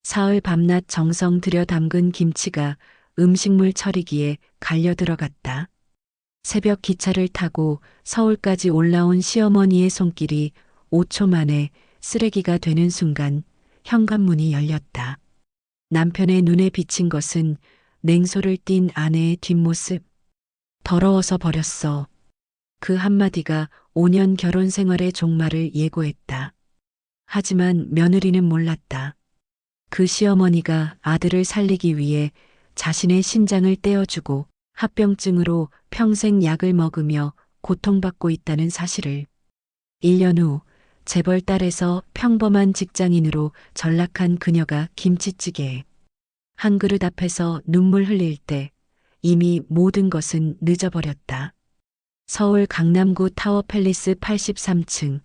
사흘 밤낮 정성 들여 담근 김치가 음식물 처리기에 갈려 들어갔다. 새벽 기차를 타고 서울까지 올라온 시어머니의 손길이 5초 만에 쓰레기가 되는 순간 현관문이 열렸다. 남편의 눈에 비친 것은 냉소를 띤 아내의 뒷모습. 더러워서 버렸어. 그 한마디가 5년 결혼 생활의 종말을 예고했다. 하지만 며느리는 몰랐다. 그 시어머니가 아들을 살리기 위해 자신의 신장을 떼어주고 합병증으로 평생 약을 먹으며 고통받고 있다는 사실을. 1년 후 재벌 딸에서 평범한 직장인으로 전락한 그녀가 김치찌개에 한 그릇 앞에서 눈물 흘릴 때 이미 모든 것은 늦어버렸다. 서울 강남구 타워팰리스 83층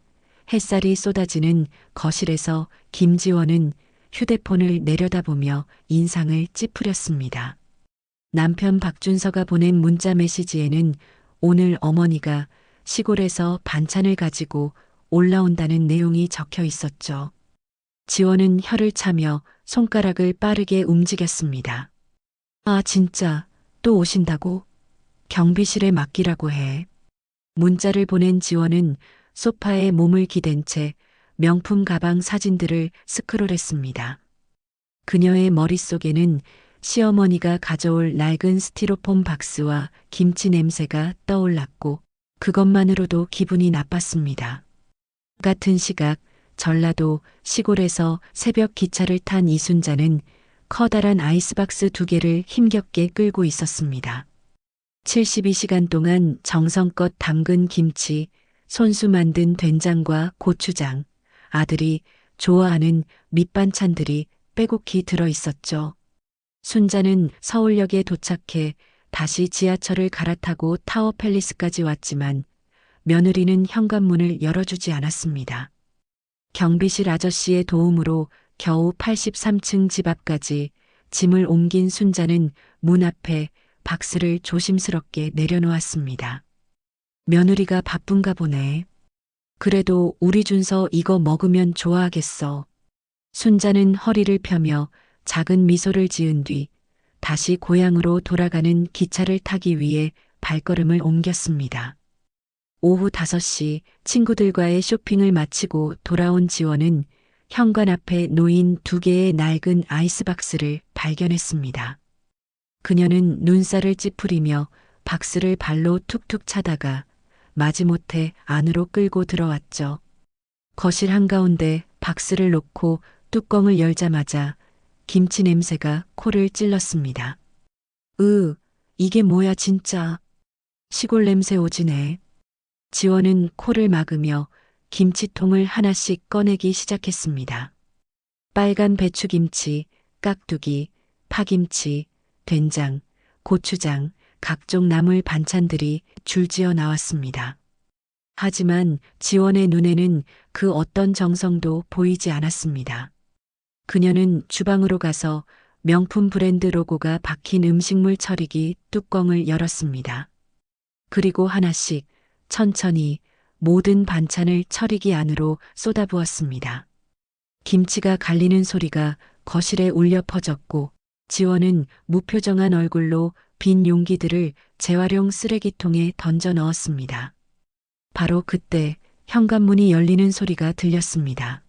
햇살이 쏟아지는 거실에서 김지원은 휴대폰을 내려다보며 인상을 찌푸렸습니다. 남편 박준서가 보낸 문자 메시지에는 오늘 어머니가 시골에서 반찬을 가지고 올라온다는 내용이 적혀 있었죠. 지원은 혀를 차며 손가락을 빠르게 움직였습니다. 아, 진짜 또 오신다고? 경비실에 맡기라고 해. 문자를 보낸 지원은 소파에 몸을 기댄 채 명품 가방 사진들을 스크롤했습니다. 그녀의 머릿속에는 시어머니가 가져올 낡은 스티로폼 박스와 김치 냄새가 떠올랐고 그것만으로도 기분이 나빴습니다. 같은 시각 전라도 시골에서 새벽 기차를 탄 이순자는 커다란 아이스박스 2개를 힘겹게 끌고 있었습니다. 72시간 동안 정성껏 담근 김치, 손수 만든 된장과 고추장, 아들이 좋아하는 밑반찬들이 빼곡히 들어 있었죠. 순자는 서울역에 도착해 다시 지하철을 갈아타고 타워팰리스까지 왔지만 며느리는 현관문을 열어주지 않았습니다. 경비실 아저씨의 도움으로 겨우 83층 집 앞까지 짐을 옮긴 순자는 문 앞에 박스를 조심스럽게 내려놓았습니다. 며느리가 바쁜가 보네. 그래도 우리 준서 이거 먹으면 좋아하겠어. 순자는 허리를 펴며 작은 미소를 지은 뒤 다시 고향으로 돌아가는 기차를 타기 위해 발걸음을 옮겼습니다. 오후 5시 친구들과의 쇼핑을 마치고 돌아온 지원은 현관 앞에 놓인 2개의 낡은 아이스박스를 발견했습니다. 그녀는 눈살을 찌푸리며 박스를 발로 툭툭 차다가 마지못해 안으로 끌고 들어왔죠. 거실 한가운데 박스를 놓고 뚜껑을 열자마자 김치 냄새가 코를 찔렀습니다. 이게 뭐야 진짜. 시골 냄새 오지네. 지원은 코를 막으며 김치통을 하나씩 꺼내기 시작했습니다. 빨간 배추김치, 깍두기, 파김치, 된장, 고추장, 각종 나물 반찬들이 줄지어 나왔습니다. 하지만 지원의 눈에는 그 어떤 정성도 보이지 않았습니다. 그녀는 주방으로 가서 명품 브랜드 로고가 박힌 음식물 처리기 뚜껑을 열었습니다. 그리고 하나씩 천천히 모든 반찬을 처리기 안으로 쏟아부었습니다. 김치가 갈리는 소리가 거실에 울려 퍼졌고 지원은 무표정한 얼굴로 빈 용기들을 재활용 쓰레기통에 던져 넣었습니다. 바로 그때 현관문이 열리는 소리가 들렸습니다.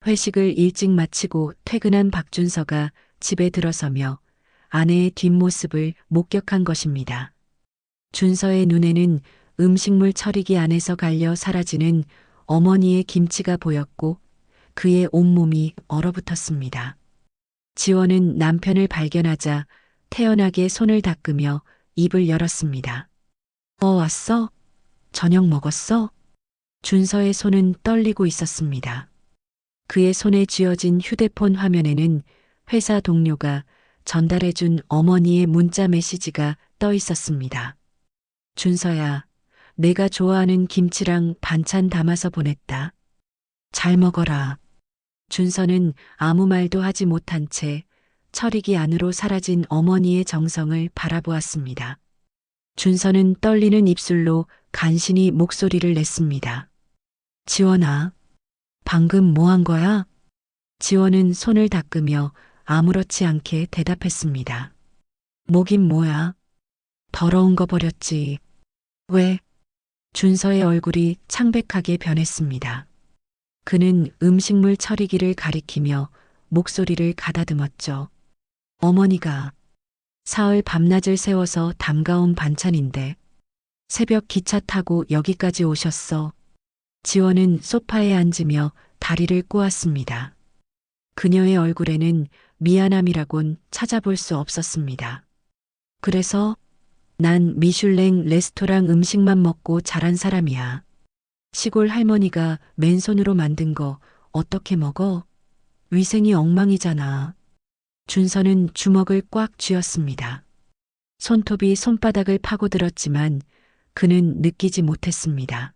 회식을 일찍 마치고 퇴근한 박준서가 집에 들어서며 아내의 뒷모습을 목격한 것입니다. 준서의 눈에는 음식물 처리기 안에서 갈려 사라지는 어머니의 김치가 보였고 그의 온몸이 얼어붙었습니다. 지원은 남편을 발견하자 태연하게 손을 닦으며 입을 열었습니다. 왔어? 저녁 먹었어? 준서의 손은 떨리고 있었습니다. 그의 손에 쥐어진 휴대폰 화면에는 회사 동료가 전달해준 어머니의 문자 메시지가 떠 있었습니다. 준서야, 내가 좋아하는 김치랑 반찬 담아서 보냈다. 잘 먹어라. 준서는 아무 말도 하지 못한 채 처리기 안으로 사라진 어머니의 정성을 바라보았습니다. 준서는 떨리는 입술로 간신히 목소리를 냈습니다. 지원아, 방금 뭐 한 거야? 지원은 손을 닦으며 아무렇지 않게 대답했습니다. 뭐긴 뭐야. 더러운 거 버렸지. 왜? 준서의 얼굴이 창백하게 변했습니다. 그는 음식물 처리기를 가리키며 목소리를 가다듬었죠. 어머니가 사흘 밤낮을 세워서 담가온 반찬인데 새벽 기차 타고 여기까지 오셨어. 지원은 소파에 앉으며 다리를 꼬았습니다. 그녀의 얼굴에는 미안함이라곤 찾아볼 수 없었습니다. 그래서 난 미슐랭 레스토랑 음식만 먹고 자란 사람이야. 시골 할머니가 맨손으로 만든 거 어떻게 먹어? 위생이 엉망이잖아. 준서는 주먹을 꽉 쥐었습니다. 손톱이 손바닥을 파고들었지만 그는 느끼지 못했습니다.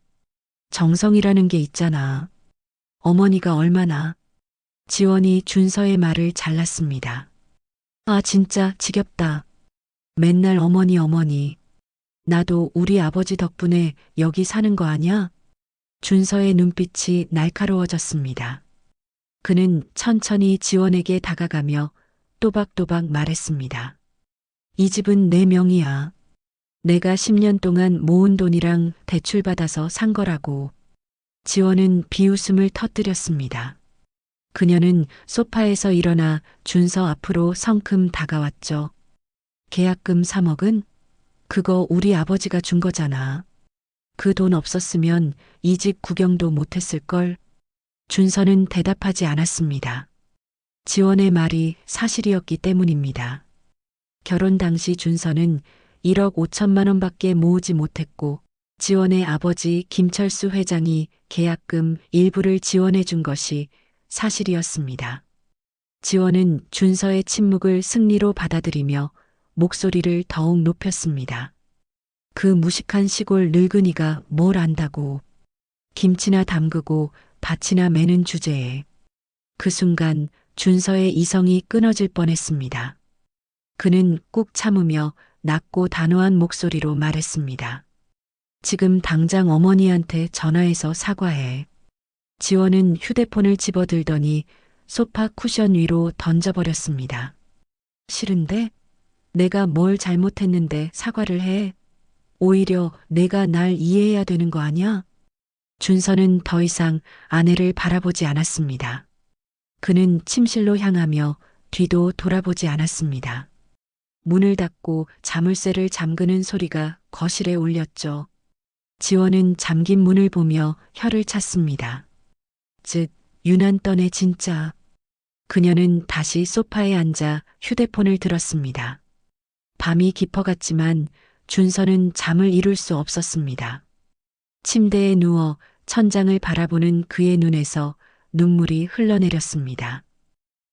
정성이라는 게 있잖아. 어머니가 얼마나. 지원이 준서의 말을 잘랐습니다. 아, 진짜 지겹다. 맨날 어머니 어머니. 나도 우리 아버지 덕분에 여기 사는 거 아냐? 준서의 눈빛이 날카로워졌습니다. 그는 천천히 지원에게 다가가며 또박또박 말했습니다. 이 집은 내 명의야. 내가 10년 동안 모은 돈이랑 대출받아서 산 거라고. 지원은 비웃음을 터뜨렸습니다. 그녀는 소파에서 일어나 준서 앞으로 성큼 다가왔죠. 계약금 3억은? 그거 우리 아버지가 준 거잖아. 그 돈 없었으면 이 집 구경도 못했을걸. 준서는 대답하지 않았습니다. 지원의 말이 사실이었기 때문입니다. 결혼 당시 준서는 1억 5천만 원밖에 모으지 못했고 지원의 아버지 김철수 회장이 계약금 일부를 지원해 준 것이 사실이었습니다. 지원은 준서의 침묵을 승리로 받아들이며 목소리를 더욱 높였습니다. 그 무식한 시골 늙은이가 뭘 안다고. 김치나 담그고 밭이나 매는 주제에. 그 순간 준서의 이성이 끊어질 뻔했습니다. 그는 꾹 참으며 낮고 단호한 목소리로 말했습니다. 지금 당장 어머니한테 전화해서 사과해. 지원은 휴대폰을 집어들더니 소파 쿠션 위로 던져버렸습니다. 싫은데? 내가 뭘 잘못했는데 사과를 해? 오히려 내가 날 이해해야 되는 거 아니야? 준서는 더 이상 아내를 바라보지 않았습니다. 그는 침실로 향하며 뒤도 돌아보지 않았습니다. 문을 닫고 자물쇠를 잠그는 소리가 거실에 울렸죠. 지원은 잠긴 문을 보며 혀를 찼습니다. 즉, 유난 떠네 진짜. 그녀는 다시 소파에 앉아 휴대폰을 들었습니다. 밤이 깊어갔지만 준서는 잠을 이룰 수 없었습니다. 침대에 누워 천장을 바라보는 그의 눈에서 눈물이 흘러내렸습니다.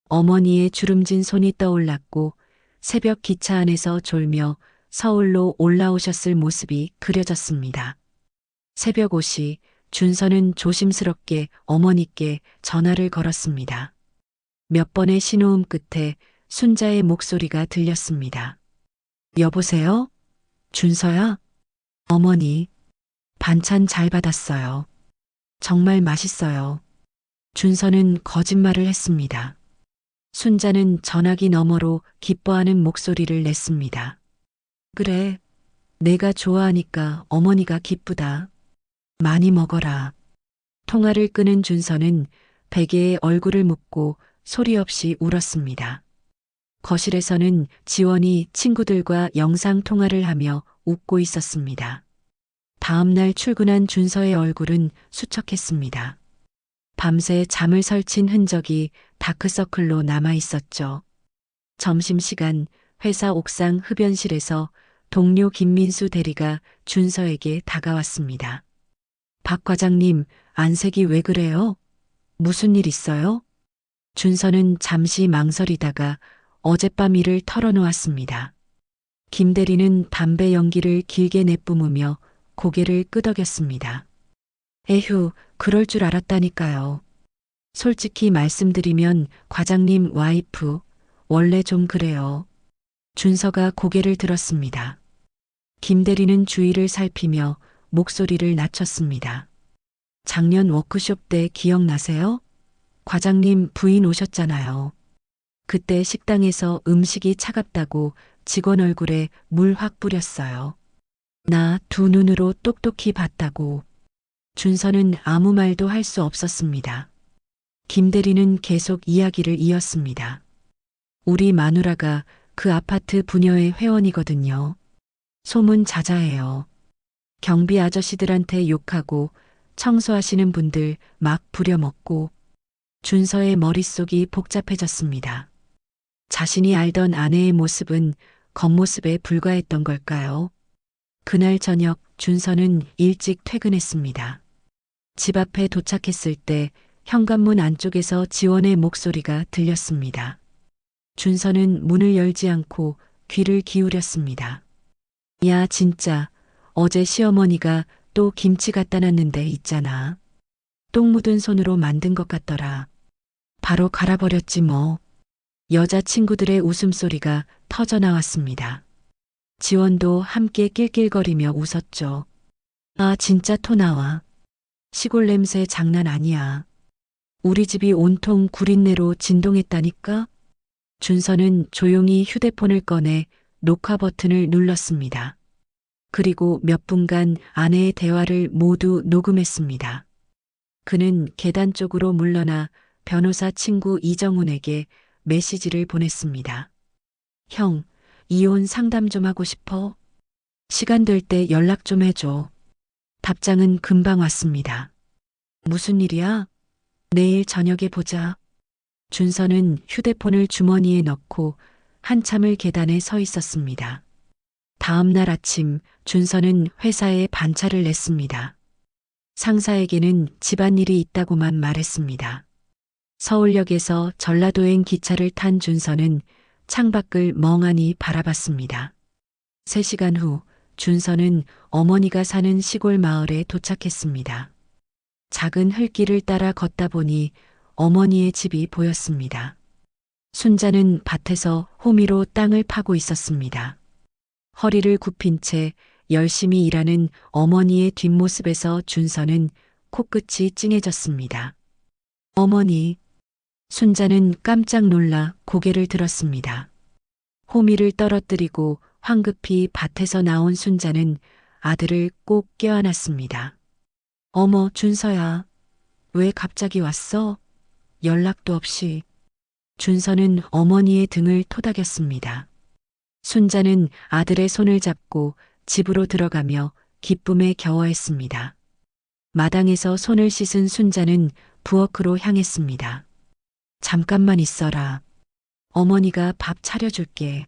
어머니의 주름진 손이 떠올랐고 새벽 기차 안에서 졸며 서울로 올라오셨을 모습이 그려졌습니다. 새벽 5시 준서는 조심스럽게 어머니께 전화를 걸었습니다. 몇 번의 신호음 끝에 순자의 목소리가 들렸습니다. 여보세요? 준서야? 어머니, 반찬 잘 받았어요. 정말 맛있어요. 준서는 거짓말을 했습니다. 순자는 전화기 너머로 기뻐하는 목소리를 냈습니다. 그래, 내가 좋아하니까 어머니가 기쁘다. 많이 먹어라. 통화를 끄는 준서는 베개에 얼굴을 묻고 소리 없이 울었습니다. 거실에서는 지원이 친구들과 영상 통화를 하며 웃고 있었습니다. 다음 날 출근한 준서의 얼굴은 수척했습니다. 밤새 잠을 설친 흔적이 다크서클로 남아 있었죠. 점심시간 회사 옥상 흡연실에서 동료 김민수 대리가 준서에게 다가왔습니다. 박 과장님, 안색이 왜 그래요? 무슨 일 있어요? 준서는 잠시 망설이다가 어젯밤 일을 털어놓았습니다. 김 대리는 담배 연기를 길게 내뿜으며 고개를 끄덕였습니다. 에휴, 그럴 줄 알았다니까요. 솔직히 말씀드리면 과장님 와이프, 원래 좀 그래요. 준서가 고개를 들었습니다. 김 대리는 주위를 살피며 목소리를 낮췄습니다. 작년 워크숍 때 기억나세요? 과장님 부인 오셨잖아요. 그때 식당에서 음식이 차갑다고 직원 얼굴에 물 확 뿌렸어요. 나 두 눈으로 똑똑히 봤다고. 준서는 아무 말도 할 수 없었습니다. 김 대리는 계속 이야기를 이었습니다. 우리 마누라가 그 아파트 부녀의 회원이거든요. 소문 자자해요. 경비 아저씨들한테 욕하고 청소하시는 분들 막 부려먹고. 준서의 머릿속이 복잡해졌습니다. 자신이 알던 아내의 모습은 겉모습에 불과했던 걸까요? 그날 저녁 준서는 일찍 퇴근했습니다. 집 앞에 도착했을 때 현관문 안쪽에서 지원의 목소리가 들렸습니다. 준서는 문을 열지 않고 귀를 기울였습니다. 야, 진짜 어제 시어머니가 또 김치 갖다 놨는데 있잖아. 똥 묻은 손으로 만든 것 같더라. 바로 갈아버렸지 뭐. 여자친구들의 웃음소리가 터져 나왔습니다. 지원도 함께 낄낄거리며 웃었죠. 아, 진짜 토 나와. 시골 냄새 장난 아니야. 우리 집이 온통 구린내로 진동했다니까? 준서는 조용히 휴대폰을 꺼내 녹화 버튼을 눌렀습니다. 그리고 몇 분간 아내의 대화를 모두 녹음했습니다. 그는 계단 쪽으로 물러나 변호사 친구 이정훈에게 메시지를 보냈습니다. 형, 이혼 상담 좀 하고 싶어. 시간 될 때 연락 좀 해줘. 답장은 금방 왔습니다. 무슨 일이야? 내일 저녁에 보자. 준서는 휴대폰을 주머니에 넣고 한참을 계단에 서 있었습니다. 다음 날 아침 준서는 회사에 반차를 냈습니다. 상사에게는 집안일이 있다고만 말했습니다. 서울역에서 전라도행 기차를 탄 준서는 창밖을 멍하니 바라봤습니다. 3시간 후 준서는 어머니가 사는 시골 마을에 도착했습니다. 작은 흙길을 따라 걷다 보니 어머니의 집이 보였습니다. 순자는 밭에서 호미로 땅을 파고 있었습니다. 허리를 굽힌 채 열심히 일하는 어머니의 뒷모습에서 준서는 코끝이 찡해졌습니다. 어머니. 순자는 깜짝 놀라 고개를 들었습니다. 호미를 떨어뜨리고 황급히 밭에서 나온 순자는 아들을 꼭 껴안았습니다. 어머, 준서야. 왜 갑자기 왔어? 연락도 없이. 준서는 어머니의 등을 토닥였습니다. 순자는 아들의 손을 잡고 집으로 들어가며 기쁨에 겨워했습니다. 마당에서 손을 씻은 순자는 부엌으로 향했습니다. 잠깐만 있어라. 어머니가 밥 차려줄게.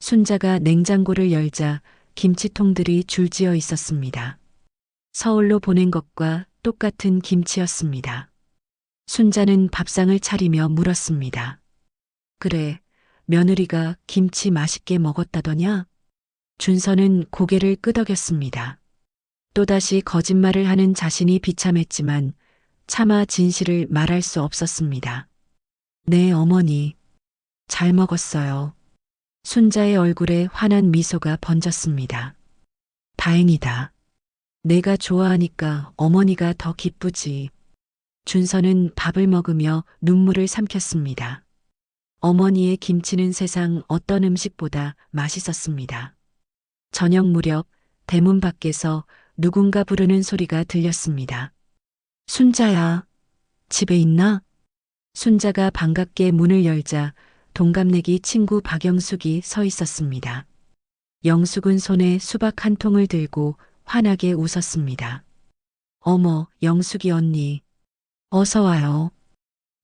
순자가 냉장고를 열자 김치통들이 줄지어 있었습니다. 서울로 보낸 것과 똑같은 김치였습니다. 순자는 밥상을 차리며 물었습니다. 그래, 며느리가 김치 맛있게 먹었다더냐? 준서는 고개를 끄덕였습니다. 또다시 거짓말을 하는 자신이 비참했지만 차마 진실을 말할 수 없었습니다. 네, 어머니. 잘 먹었어요. 순자의 얼굴에 환한 미소가 번졌습니다. 다행이다. 내가 좋아하니까 어머니가 더 기쁘지. 준서는 밥을 먹으며 눈물을 삼켰습니다. 어머니의 김치는 세상 어떤 음식보다 맛있었습니다. 저녁 무렵 대문 밖에서 누군가 부르는 소리가 들렸습니다. 순자야, 집에 있나? 순자가 반갑게 문을 열자 동갑내기 친구 박영숙이 서 있었습니다. 영숙은 손에 수박 한 통을 들고 환하게 웃었습니다. 어머, 영숙이 언니. 어서 와요.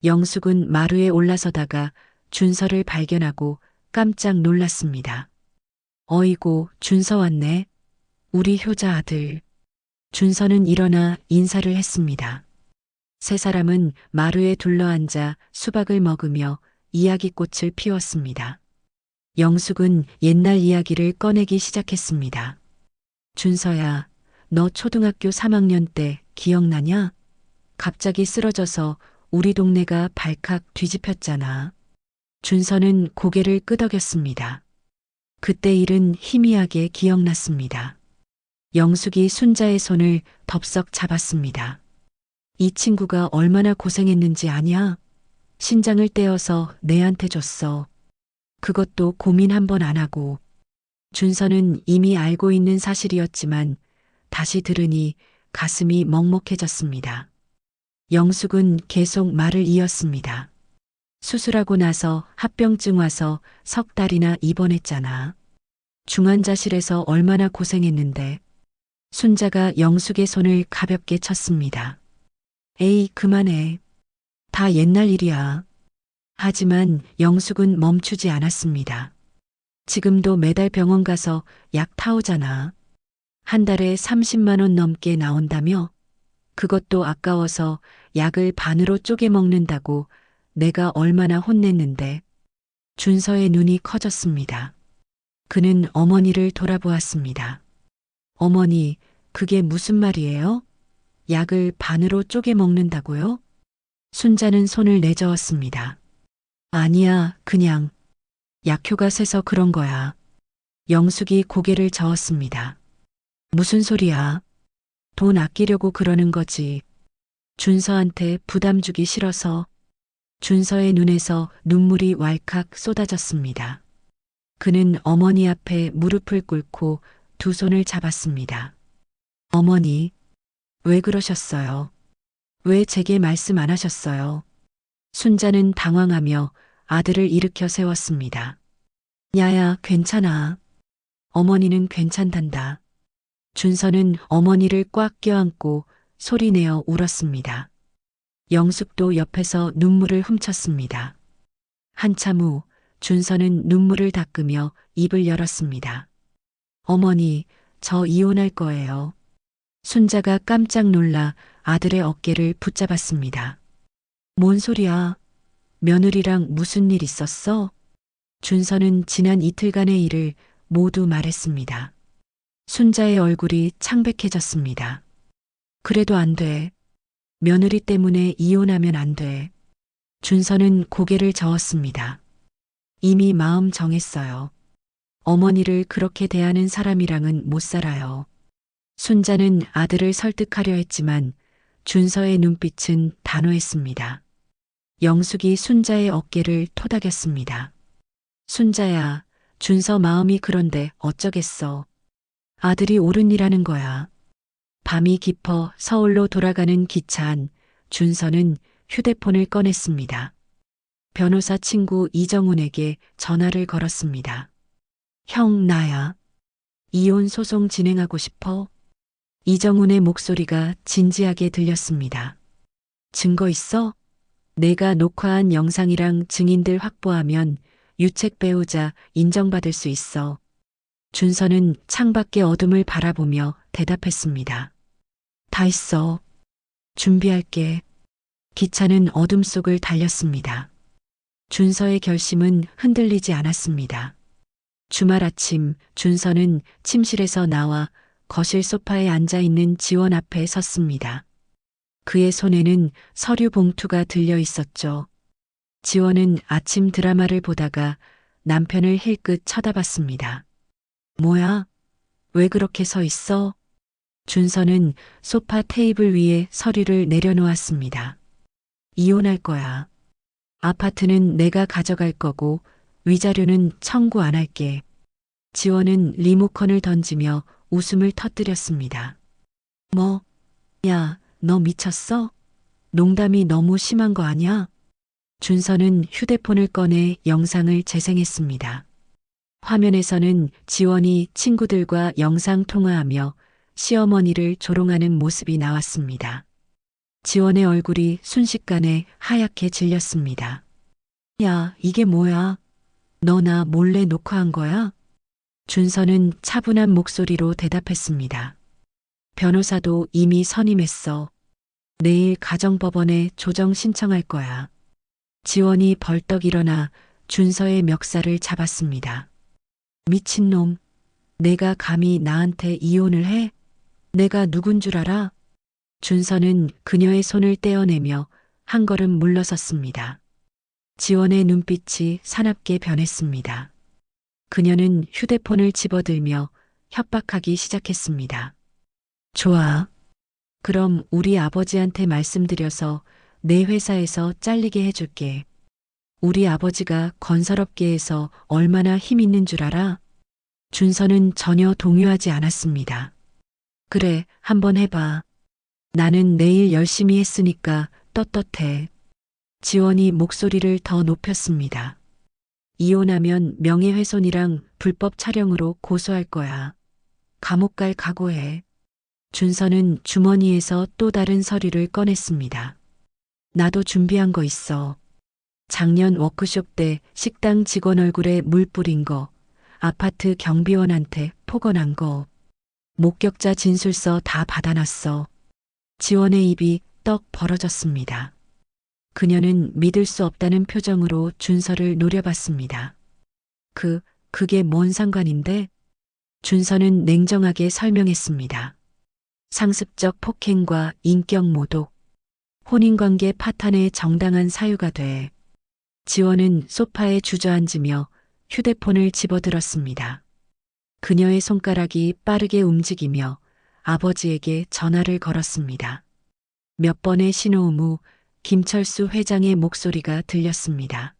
영숙은 마루에 올라서다가 준서를 발견하고 깜짝 놀랐습니다. 어이고, 준서 왔네. 우리 효자 아들. 준서는 일어나 인사를 했습니다. 세 사람은 마루에 둘러앉아 수박을 먹으며 이야기꽃을 피웠습니다. 영숙은 옛날 이야기를 꺼내기 시작했습니다. 준서야, 너 초등학교 3학년 때 기억나냐? 갑자기 쓰러져서 우리 동네가 발칵 뒤집혔잖아. 준서는 고개를 끄덕였습니다. 그때 일은 희미하게 기억났습니다. 영숙이 순자의 손을 덥석 잡았습니다. 이 친구가 얼마나 고생했는지 아냐? 신장을 떼어서 내한테 줬어. 그것도 고민 한 번 안 하고. 준서는 이미 알고 있는 사실이었지만 다시 들으니 가슴이 먹먹해졌습니다. 영숙은 계속 말을 이었습니다. 수술하고 나서 합병증 와서 석 달이나 입원했잖아. 중환자실에서 얼마나 고생했는데. 순자가 영숙의 손을 가볍게 쳤습니다. 에이, 그만해. 다 옛날 일이야. 하지만 영숙은 멈추지 않았습니다. 지금도 매달 병원 가서 약 타오잖아. 한 달에 30만 원 넘게 나온다며? 그것도 아까워서 약을 반으로 쪼개 먹는다고 내가 얼마나 혼냈는데. 준서의 눈이 커졌습니다. 그는 어머니를 돌아보았습니다. 어머니, 그게 무슨 말이에요? 약을 반으로 쪼개 먹는다고요? 순자는 손을 내저었습니다. 아니야, 그냥 약효가 세서 그런 거야. 영숙이 고개를 저었습니다. 무슨 소리야? 돈 아끼려고 그러는 거지. 준서한테 부담 주기 싫어서. 준서의 눈에서 눈물이 왈칵 쏟아졌습니다. 그는 어머니 앞에 무릎을 꿇고 두 손을 잡았습니다. 어머니, 왜 그러셨어요? 왜 제게 말씀 안 하셨어요? 순자는 당황하며 아들을 일으켜 세웠습니다. 야야, 괜찮아. 어머니는 괜찮단다. 준서는 어머니를 꽉 껴안고 소리내어 울었습니다. 영숙도 옆에서 눈물을 훔쳤습니다. 한참 후 준서는 눈물을 닦으며 입을 열었습니다. 어머니, 저 이혼할 거예요. 순자가 깜짝 놀라 아들의 어깨를 붙잡았습니다. 뭔 소리야? 며느리랑 무슨 일 있었어? 준서는 지난 이틀간의 일을 모두 말했습니다. 순자의 얼굴이 창백해졌습니다. 그래도 안 돼. 며느리 때문에 이혼하면 안 돼. 준서는 고개를 저었습니다. 이미 마음 정했어요. 어머니를 그렇게 대하는 사람이랑은 못 살아요. 순자는 아들을 설득하려 했지만 준서의 눈빛은 단호했습니다. 영숙이 순자의 어깨를 토닥였습니다. 순자야, 준서 마음이 그런데 어쩌겠어. 아들이 옳은 일하는 거야. 밤이 깊어 서울로 돌아가는 기차 안 준서는 휴대폰을 꺼냈습니다. 변호사 친구 이정훈에게 전화를 걸었습니다. 형, 나야. 이혼 소송 진행하고 싶어? 이정훈의 목소리가 진지하게 들렸습니다. 증거 있어? 내가 녹화한 영상이랑 증인들 확보하면 유책 배우자 인정받을 수 있어. 준서는 창밖의 어둠을 바라보며 대답했습니다. 다 있어. 준비할게. 기차는 어둠 속을 달렸습니다. 준서의 결심은 흔들리지 않았습니다. 주말 아침 준서는 침실에서 나와 거실 소파에 앉아 있는 지원 앞에 섰습니다. 그의 손에는 서류 봉투가 들려 있었죠. 지원은 아침 드라마를 보다가 남편을 힐끗 쳐다봤습니다. 뭐야? 왜 그렇게 서 있어? 준서는 소파 테이블 위에 서류를 내려놓았습니다. 이혼할 거야. 아파트는 내가 가져갈 거고 위자료는 청구 안 할게. 지원은 리모컨을 던지며 웃음을 터뜨렸습니다. 뭐? 야, 너 미쳤어? 농담이 너무 심한 거 아니야? 준서는 휴대폰을 꺼내 영상을 재생했습니다. 화면에서는 지원이 친구들과 영상 통화하며 시어머니를 조롱하는 모습이 나왔습니다. 지원의 얼굴이 순식간에 하얗게 질렸습니다. 야, 이게 뭐야? 너 나 몰래 녹화한 거야? 준서는 차분한 목소리로 대답했습니다. 변호사도 이미 선임했어. 내일 가정법원에 조정 신청할 거야. 지원이 벌떡 일어나 준서의 멱살을 잡았습니다. 미친놈, 내가 감히 나한테 이혼을 해? 내가 누군 줄 알아? 준서는 그녀의 손을 떼어내며 한 걸음 물러섰습니다. 지원의 눈빛이 사납게 변했습니다. 그녀는 휴대폰을 집어들며 협박하기 시작했습니다. 좋아. 그럼 우리 아버지한테 말씀드려서 내 회사에서 잘리게 해줄게. 우리 아버지가 건설업계에서 얼마나 힘 있는 줄 알아? 준서는 전혀 동요하지 않았습니다. 그래, 한번 해봐. 나는 내일 열심히 했으니까 떳떳해. 지원이 목소리를 더 높였습니다. 이혼하면 명예훼손이랑 불법 촬영으로 고소할 거야. 감옥 갈 각오해. 준서는 주머니에서 또 다른 서류를 꺼냈습니다. 나도 준비한 거 있어. 작년 워크숍 때 식당 직원 얼굴에 물 뿌린 거, 아파트 경비원한테 폭언한 거, 목격자 진술서 다 받아놨어. 지원의 입이 떡 벌어졌습니다. 그녀는 믿을 수 없다는 표정으로 준서를 노려봤습니다. 그게 뭔 상관인데? 준서는 냉정하게 설명했습니다. 상습적 폭행과 인격 모독, 혼인관계 파탄의 정당한 사유가 돼. 지원은 소파에 주저앉으며 휴대폰을 집어들었습니다. 그녀의 손가락이 빠르게 움직이며 아버지에게 전화를 걸었습니다. 몇 번의 신호음 후 김철수 회장의 목소리가 들렸습니다.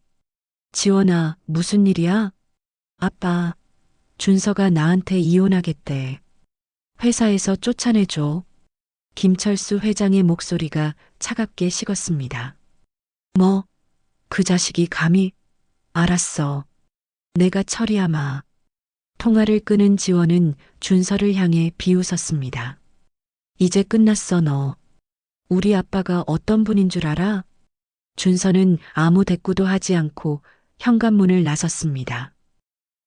지원아, 무슨 일이야? 아빠, 준서가 나한테 이혼하겠대. 회사에서 쫓아내줘. 김철수 회장의 목소리가 차갑게 식었습니다. 뭐, 그 자식이 감히? 알았어. 내가 처리하마. 통화를 끊은 지원은 준서를 향해 비웃었습니다. 이제 끝났어, 너. 우리 아빠가 어떤 분인 줄 알아? 준서는 아무 대꾸도 하지 않고 현관문을 나섰습니다.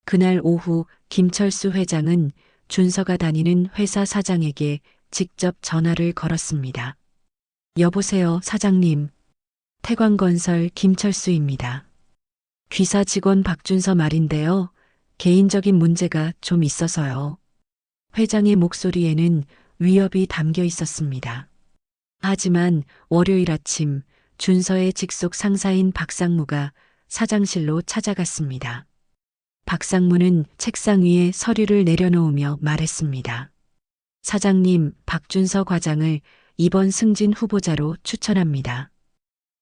그날 오후 김철수 회장은 준서가 다니는 회사 사장에게 직접 전화를 걸었습니다. 여보세요, 사장님. 태광건설 김철수입니다. 귀사 직원 박준서 말인데요. 개인적인 문제가 좀 있어서요. 회장의 목소리에는 위협이 담겨 있었습니다. 하지만 월요일 아침 준서의 직속 상사인 박상무가 사장실로 찾아갔습니다. 박상무는 책상 위에 서류를 내려놓으며 말했습니다. 사장님, 박준서 과장을 이번 승진 후보자로 추천합니다.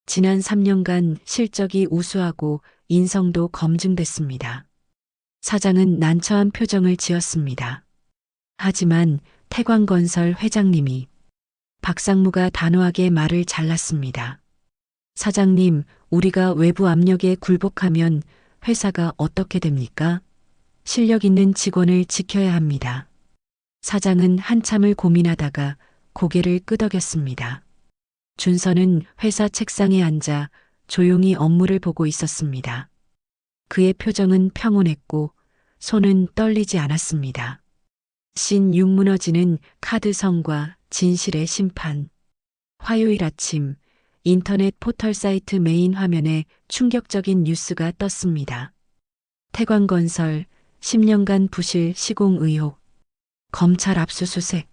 지난 3년간 실적이 우수하고 인성도 검증됐습니다. 사장은 난처한 표정을 지었습니다. 하지만 태광건설 회장님이 박상무가 단호하게 말을 잘랐습니다. 사장님, 우리가 외부 압력에 굴복하면 회사가 어떻게 됩니까? 실력 있는 직원을 지켜야 합니다. 사장은 한참을 고민하다가 고개를 끄덕였습니다. 준서는 회사 책상에 앉아 조용히 업무를 보고 있었습니다. 그의 표정은 평온했고 손은 떨리지 않았습니다. 신 6 무너지는 카드성과 진실의 심판. 화요일 아침 인터넷 포털 사이트 메인 화면에 충격적인 뉴스가 떴습니다. 태광건설 10년간 부실 시공 의혹. 검찰 압수수색.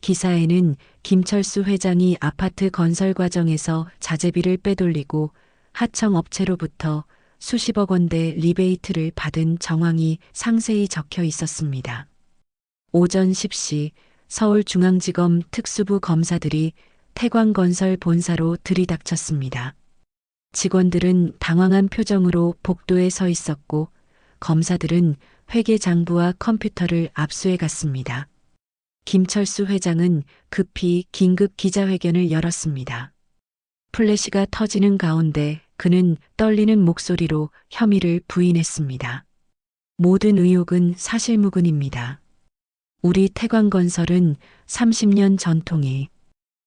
기사에는 김철수 회장이 아파트 건설 과정에서 자재비를 빼돌리고 하청 업체로부터 수십억 원대 리베이트를 받은 정황이 상세히 적혀 있었습니다. 오전 10시 서울중앙지검 특수부 검사들이 태광건설 본사로 들이닥쳤습니다. 직원들은 당황한 표정으로 복도에 서 있었고 검사들은 회계장부와 컴퓨터를 압수해 갔습니다. 김철수 회장은 급히 긴급 기자회견을 열었습니다. 플래시가 터지는 가운데 그는 떨리는 목소리로 혐의를 부인했습니다. 모든 의혹은 사실무근입니다. 우리 태광건설은 30년 전통이.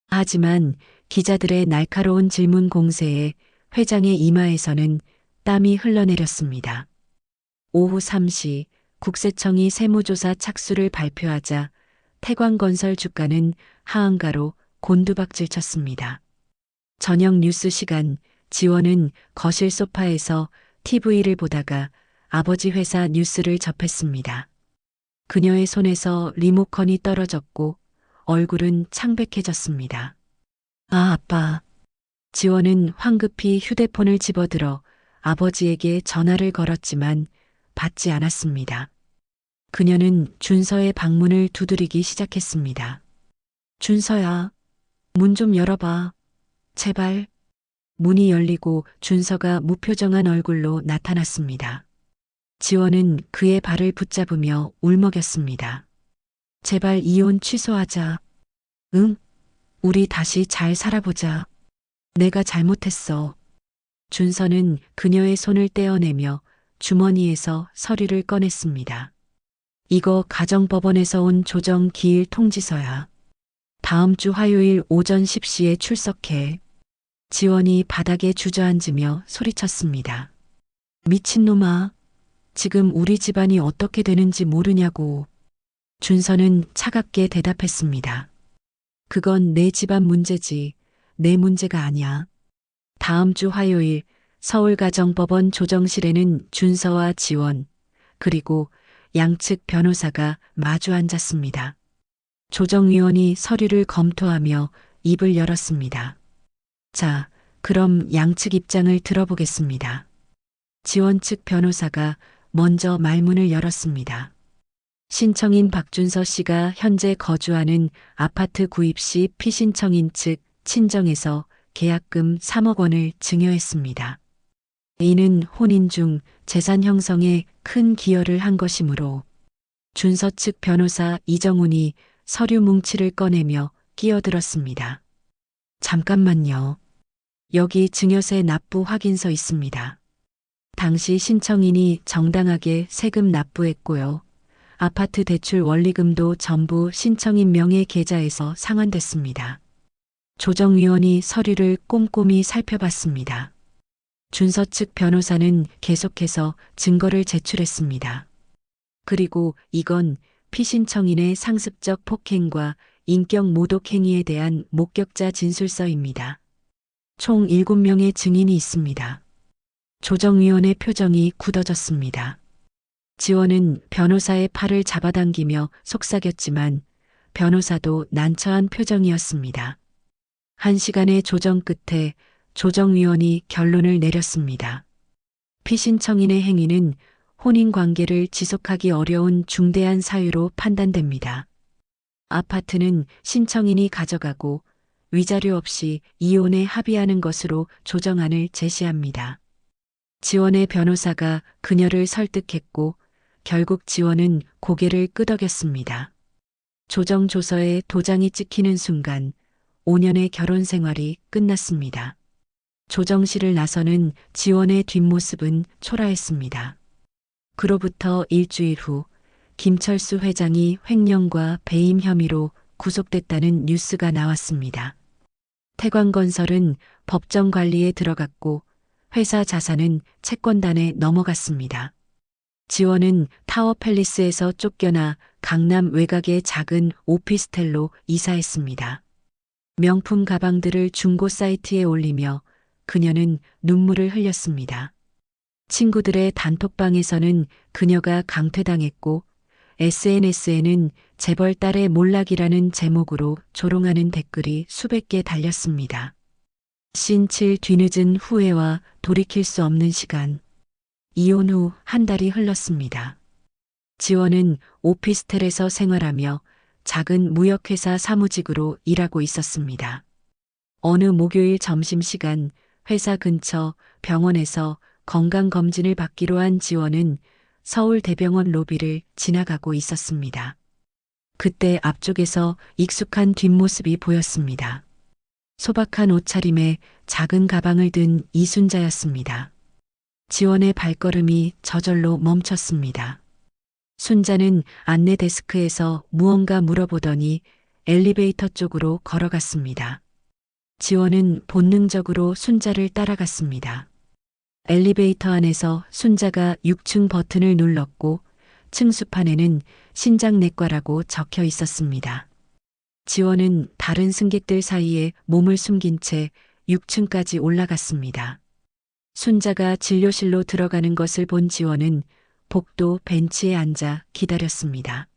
하지만 기자들의 날카로운 질문 공세에 회장의 이마에서는 땀이 흘러내렸습니다. 오후 3시 국세청이 세무조사 착수를 발표하자 태광건설 주가는 하한가로 곤두박질 쳤습니다. 저녁 뉴스 시간 지원은 거실 소파에서 TV를 보다가 아버지 회사 뉴스를 접했습니다. 그녀의 손에서 리모컨이 떨어졌고 얼굴은 창백해졌습니다. 아, 아빠. 지원은 황급히 휴대폰을 집어들어 아버지에게 전화를 걸었지만 받지 않았습니다. 그녀는 준서의 방문을 두드리기 시작했습니다. 준서야, 문 좀 열어봐. 제발. 문이 열리고 준서가 무표정한 얼굴로 나타났습니다. 지원은 그의 발을 붙잡으며 울먹였습니다. 제발 이혼 취소하자. 응? 우리 다시 잘 살아보자. 내가 잘못했어. 준서는 그녀의 손을 떼어내며 주머니에서 서류를 꺼냈습니다. 이거 가정법원에서 온 조정 기일 통지서야. 다음 주 화요일 오전 10시에 출석해. 지원이 바닥에 주저앉으며 소리쳤습니다. 미친놈아. 지금 우리 집안이 어떻게 되는지 모르냐고. 준서는 차갑게 대답했습니다. 그건 내 집안 문제지. 내 문제가 아니야. 다음 주 화요일 서울가정법원 조정실에는 준서와 지원, 그리고 양측 변호사가 마주 앉았습니다. 조정위원이 서류를 검토하며 입을 열었습니다. 자, 그럼 양측 입장을 들어보겠습니다. 지원 측 변호사가 먼저 말문을 열었습니다. 신청인 박준서 씨가 현재 거주하는 아파트 구입 시 피신청인 측 친정에서 계약금 3억 원을 증여했습니다. 이는 혼인 중 재산 형성에 큰 기여를 한 것이므로 준서 측 변호사 이정훈이 서류 뭉치를 꺼내며 끼어들었습니다. 잠깐만요. 여기 증여세 납부 확인서 있습니다. 당시 신청인이 정당하게 세금 납부했고요. 아파트 대출 원리금도 전부 신청인 명의 계좌에서 상환됐습니다. 조정위원이 서류를 꼼꼼히 살펴봤습니다. 준서 측 변호사는 계속해서 증거를 제출했습니다. 그리고 이건 피신청인의 상습적 폭행과 인격 모독 행위에 대한 목격자 진술서입니다. 총 7명의 증인이 있습니다. 조정위원의 표정이 굳어졌습니다. 지원은 변호사의 팔을 잡아당기며 속삭였지만 변호사도 난처한 표정이었습니다. 1시간의 조정 끝에 조정위원이 결론을 내렸습니다. 피신청인의 행위는 혼인관계를 지속하기 어려운 중대한 사유로 판단됩니다. 아파트는 신청인이 가져가고 위자료 없이 이혼에 합의하는 것으로 조정안을 제시합니다. 지원의 변호사가 그녀를 설득했고 결국 지원은 고개를 끄덕였습니다. 조정조서에 도장이 찍히는 순간 5년의 결혼 생활이 끝났습니다. 조정실을 나서는 지원의 뒷모습은 초라했습니다. 그로부터 일주일 후 김철수 회장이 횡령과 배임 혐의로 구속됐다는 뉴스가 나왔습니다. 태광건설은 법정 관리에 들어갔고 회사 자산은 채권단에 넘어갔습니다. 지원은 타워팰리스에서 쫓겨나 강남 외곽의 작은 오피스텔로 이사했습니다. 명품 가방들을 중고 사이트에 올리며 그녀는 눈물을 흘렸습니다. 친구들의 단톡방에서는 그녀가 강퇴당했고 SNS에는 재벌 딸의 몰락이라는 제목으로 조롱하는 댓글이 수백 개 달렸습니다. 신칠 뒤늦은 후회와 돌이킬 수 없는 시간. 이혼 후 한 달이 흘렀습니다. 지원은 오피스텔에서 생활하며 작은 무역회사 사무직으로 일하고 있었습니다. 어느 목요일 점심시간 회사 근처 병원에서 건강검진을 받기로 한 지원은 서울대병원 로비를 지나가고 있었습니다. 그때 앞쪽에서 익숙한 뒷모습이 보였습니다. 소박한 옷차림에 작은 가방을 든 이순자였습니다. 지원의 발걸음이 저절로 멈췄습니다. 순자는 안내 데스크에서 무언가 물어보더니 엘리베이터 쪽으로 걸어갔습니다. 지원은 본능적으로 순자를 따라갔습니다. 엘리베이터 안에서 순자가 6층 버튼을 눌렀고 층수판에는 신장내과라고 적혀 있었습니다. 지원은 다른 승객들 사이에 몸을 숨긴 채 6층까지 올라갔습니다. 순자가 진료실로 들어가는 것을 본 지원은 복도 벤치에 앉아 기다렸습니다.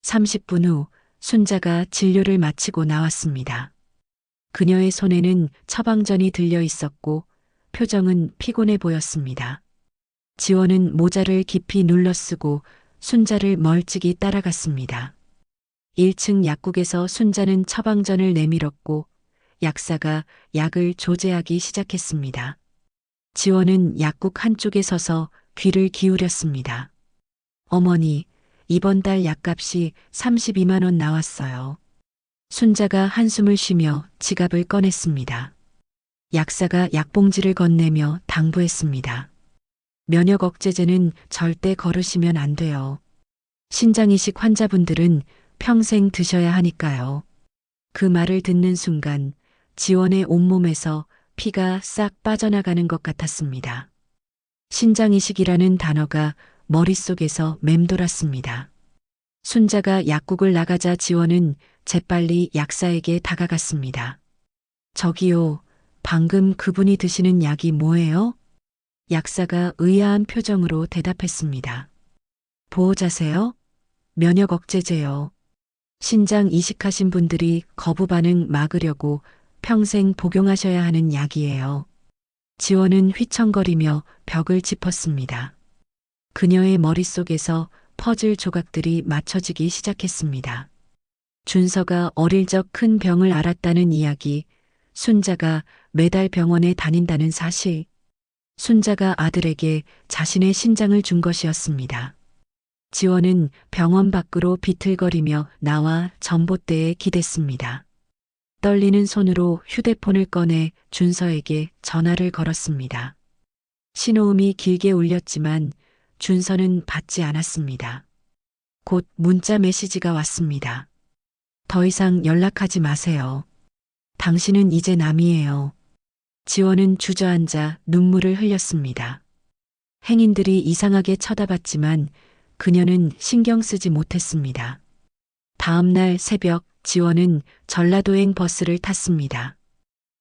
30분 후 순자가 진료를 마치고 나왔습니다. 그녀의 손에는 처방전이 들려 있었고 표정은 피곤해 보였습니다. 지원은 모자를 깊이 눌러쓰고 순자를 멀찍이 따라갔습니다. 1층 약국에서 순자는 처방전을 내밀었고 약사가 약을 조제하기 시작했습니다. 지원은 약국 한쪽에 서서 귀를 기울였습니다. 어머니, 이번 달 약값이 32만 원 나왔어요. 순자가 한숨을 쉬며 지갑을 꺼냈습니다. 약사가 약봉지를 건네며 당부했습니다. 면역 억제제는 절대 거르시면 안 돼요. 신장이식 환자분들은 평생 드셔야 하니까요. 그 말을 듣는 순간 지원의 온몸에서 피가 싹 빠져나가는 것 같았습니다. 신장이식이라는 단어가 머릿속에서 맴돌았습니다. 순자가 약국을 나가자 지원은 재빨리 약사에게 다가갔습니다. 저기요, 방금 그분이 드시는 약이 뭐예요? 약사가 의아한 표정으로 대답했습니다. 보호자세요? 면역 억제제요. 신장 이식하신 분들이 거부 반응 막으려고 평생 복용하셔야 하는 약이에요. 지원은 휘청거리며 벽을 짚었습니다. 그녀의 머릿속에서 퍼즐 조각들이 맞춰지기 시작했습니다. 준서가 어릴 적 큰 병을 앓았다는 이야기, 순자가 매달 병원에 다닌다는 사실, 순자가 아들에게 자신의 신장을 준 것이었습니다. 지원은 병원 밖으로 비틀거리며 나와 전봇대에 기댔습니다. 떨리는 손으로 휴대폰을 꺼내 준서에게 전화를 걸었습니다. 신호음이 길게 울렸지만 준서는 받지 않았습니다. 곧 문자 메시지가 왔습니다. 더 이상 연락하지 마세요. 당신은 이제 남이에요. 지원은 주저앉아 눈물을 흘렸습니다. 행인들이 이상하게 쳐다봤지만 그녀는 신경 쓰지 못했습니다. 다음 날 새벽 지원은 전라도행 버스를 탔습니다.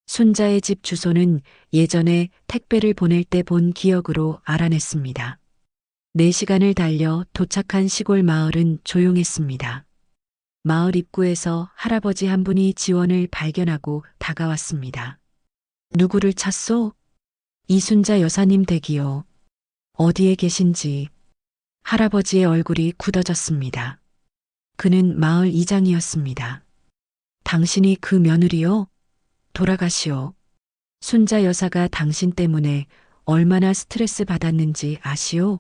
순자의 집 주소는 예전에 택배를 보낼 때 본 기억으로 알아냈습니다. 4시간을 달려 도착한 시골 마을은 조용했습니다. 마을 입구에서 할아버지 한 분이 지원을 발견하고 다가왔습니다. 누구를 찾소? 이순자 여사님 댁이요. 어디에 계신지. 할아버지의 얼굴이 굳어졌습니다. 그는 마을 이장이었습니다. 당신이 그 며느리요? 돌아가시오. 순자 여사가 당신 때문에 얼마나 스트레스 받았는지 아시오?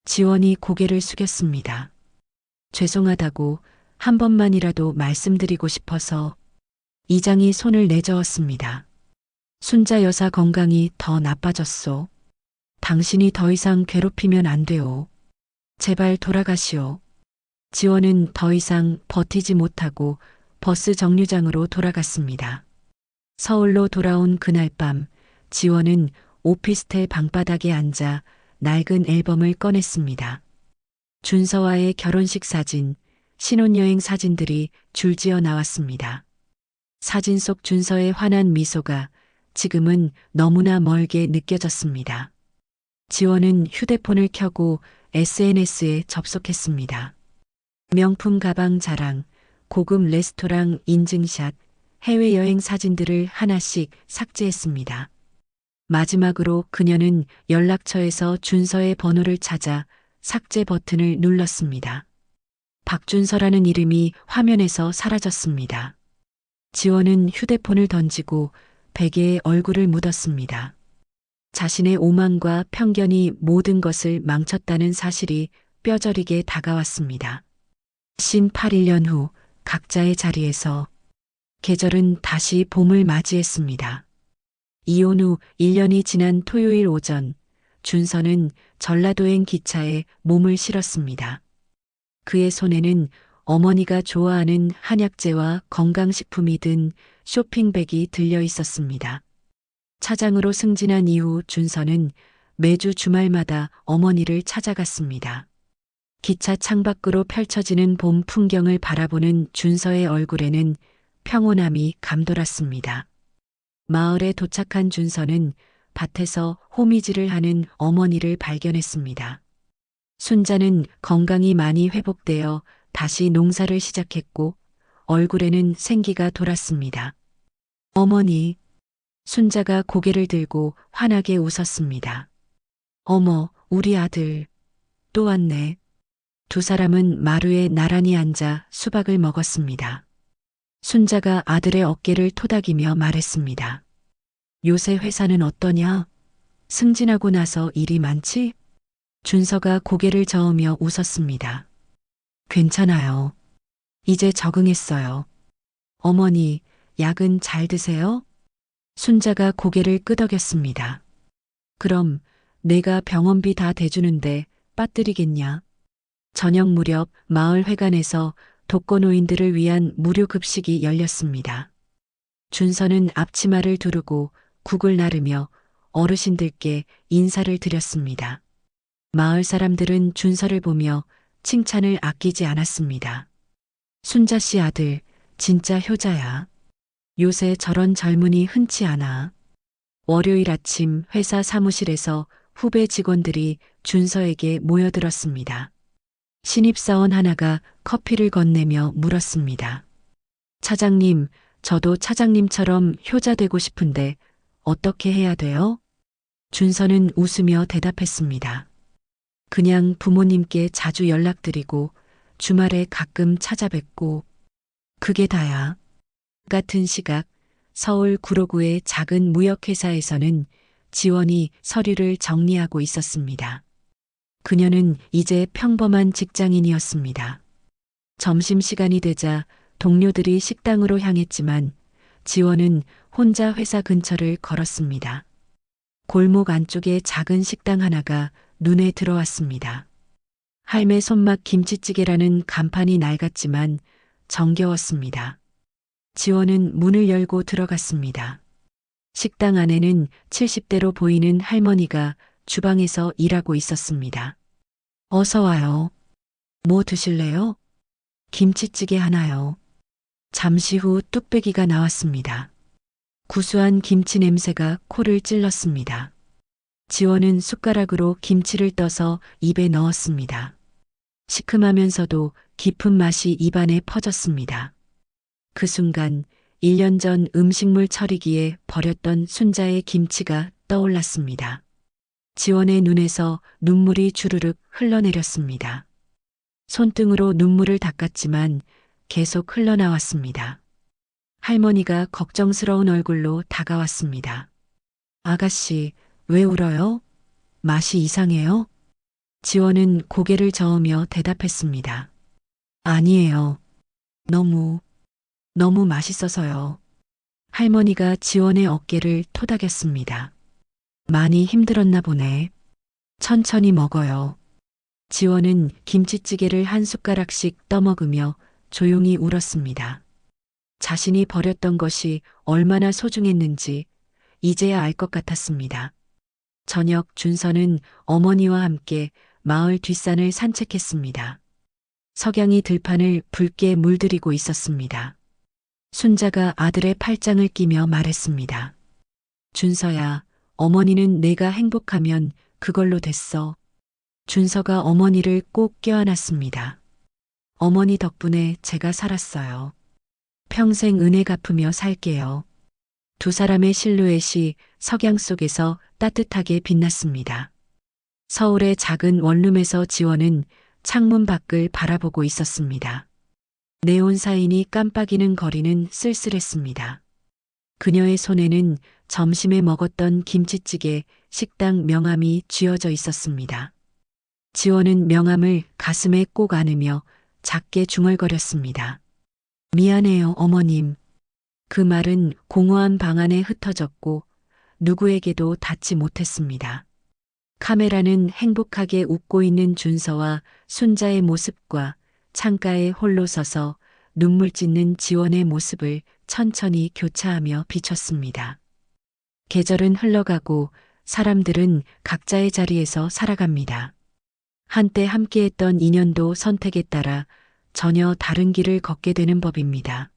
지원이 고개를 숙였습니다. 죄송하다고 한 번만이라도 말씀드리고 싶어서. 이장이 손을 내저었습니다. 순자 여사 건강이 더 나빠졌소. 당신이 더 이상 괴롭히면 안 돼요. 제발 돌아가시오. 지원은 더 이상 버티지 못하고 버스 정류장으로 돌아갔습니다. 서울로 돌아온 그날 밤 지원은 오피스텔 방바닥에 앉아 낡은 앨범을 꺼냈습니다. 준서와의 결혼식 사진, 신혼여행 사진들이 줄지어 나왔습니다. 사진 속 준서의 환한 미소가 지금은 너무나 멀게 느껴졌습니다. 지원은 휴대폰을 켜고 SNS에 접속했습니다. 명품 가방 자랑, 고급 레스토랑 인증샷, 해외여행 사진들을 하나씩 삭제했습니다. 마지막으로 그녀는 연락처에서 준서의 번호를 찾아 삭제 버튼을 눌렀습니다. 박준서라는 이름이 화면에서 사라졌습니다. 지원은 휴대폰을 던지고 베개에 얼굴을 묻었습니다. 자신의 오만과 편견이 모든 것을 망쳤다는 사실이 뼈저리게 다가왔습니다. 8년 후 각자의 자리에서 계절은 다시 봄을 맞이했습니다. 이혼 후 1년이 지난 토요일 오전, 준서는 전라도행 기차에 몸을 실었습니다. 그의 손에는 어머니가 좋아하는 한약재와 건강식품이 든 쇼핑백이 들려 있었습니다. 차장으로 승진한 이후 준서는 매주 주말마다 어머니를 찾아갔습니다. 기차 창밖으로 펼쳐지는 봄 풍경을 바라보는 준서의 얼굴에는 평온함이 감돌았습니다. 마을에 도착한 준서는 밭에서 호미질을 하는 어머니를 발견했습니다. 순자는 건강이 많이 회복되어 다시 농사를 시작했고 얼굴에는 생기가 돌았습니다. 어머니, 순자가 고개를 들고 환하게 웃었습니다. 어머, 우리 아들, 또 왔네. 두 사람은 마루에 나란히 앉아 수박을 먹었습니다. 순자가 아들의 어깨를 토닥이며 말했습니다. 요새 회사는 어떠냐? 승진하고 나서 일이 많지? 준서가 고개를 저으며 웃었습니다. 괜찮아요. 이제 적응했어요. 어머니, 약은 잘 드세요? 순자가 고개를 끄덕였습니다. 그럼 내가 병원비 다 대주는데 빠뜨리겠냐? 저녁 무렵 마을 회관에서 독거노인들을 위한 무료 급식이 열렸습니다. 준서는 앞치마를 두르고 국을 나르며 어르신들께 인사를 드렸습니다. 마을 사람들은 준서를 보며 칭찬을 아끼지 않았습니다. 순자 씨 아들, 진짜 효자야. 요새 저런 젊은이 흔치 않아. 월요일 아침 회사 사무실에서 후배 직원들이 준서에게 모여들었습니다. 신입사원 하나가 커피를 건네며 물었습니다. 차장님, 저도 차장님처럼 효자 되고 싶은데 어떻게 해야 돼요? 준서는 웃으며 대답했습니다. 그냥 부모님께 자주 연락드리고 주말에 가끔 찾아뵙고 그게 다야. 같은 시각 서울 구로구의 작은 무역회사에서는 지원이 서류를 정리하고 있었습니다. 그녀는 이제 평범한 직장인이었습니다. 점심시간이 되자 동료들이 식당으로 향했지만 지원은 혼자 회사 근처를 걸었습니다. 골목 안쪽에 작은 식당 하나가 눈에 들어왔습니다. 할매 손맛 김치찌개라는 간판이 낡았지만 정겨웠습니다. 지원은 문을 열고 들어갔습니다. 식당 안에는 70대로 보이는 할머니가 주방에서 일하고 있었습니다. 어서 와요. 뭐 드실래요? 김치찌개 하나요. 잠시 후 뚝배기가 나왔습니다. 구수한 김치 냄새가 코를 찔렀습니다. 지원은 숟가락으로 김치를 떠서 입에 넣었습니다. 시큼하면서도 깊은 맛이 입안에 퍼졌습니다. 그 순간 1년 전 음식물 처리기에 버렸던 순자의 김치가 떠올랐습니다. 지원의 눈에서 눈물이 주르륵 흘러내렸습니다. 손등으로 눈물을 닦았지만 계속 흘러나왔습니다. 할머니가 걱정스러운 얼굴로 다가왔습니다. 아가씨, 왜 울어요? 맛이 이상해요? 지원은 고개를 저으며 대답했습니다. 아니에요. 너무 맛있어서요. 할머니가 지원의 어깨를 토닥였습니다. 많이 힘들었나 보네. 천천히 먹어요. 지원은 김치찌개를 한 숟가락씩 떠먹으며 조용히 울었습니다. 자신이 버렸던 것이 얼마나 소중했는지 이제야 알 것 같았습니다. 저녁 준서는 어머니와 함께 마을 뒷산을 산책했습니다. 석양이 들판을 붉게 물들이고 있었습니다. 순자가 아들의 팔짱을 끼며 말했습니다. 준서야, 어머니는 내가 행복하면 그걸로 됐어. 준서가 어머니를 꼭 껴안았습니다. 어머니 덕분에 제가 살았어요. 평생 은혜 갚으며 살게요. 두 사람의 실루엣이 석양 속에서 따뜻하게 빛났습니다. 서울의 작은 원룸에서 지원은 창문 밖을 바라보고 있었습니다. 네온 사인이 깜빡이는 거리는 쓸쓸했습니다. 그녀의 손에는 점심에 먹었던 김치찌개 식당 명함이 쥐어져 있었습니다. 지원은 명함을 가슴에 꼭 안으며 작게 중얼거렸습니다. 미안해요, 어머님. 그 말은 공허한 방 안에 흩어졌고 누구에게도 닿지 못했습니다. 카메라는 행복하게 웃고 있는 준서와 순자의 모습과 창가에 홀로 서서 눈물 찢는 지원의 모습을 천천히 교차하며 비췄습니다. 계절은 흘러가고 사람들은 각자의 자리에서 살아갑니다. 한때 함께했던 인연도 선택에 따라 전혀 다른 길을 걷게 되는 법입니다.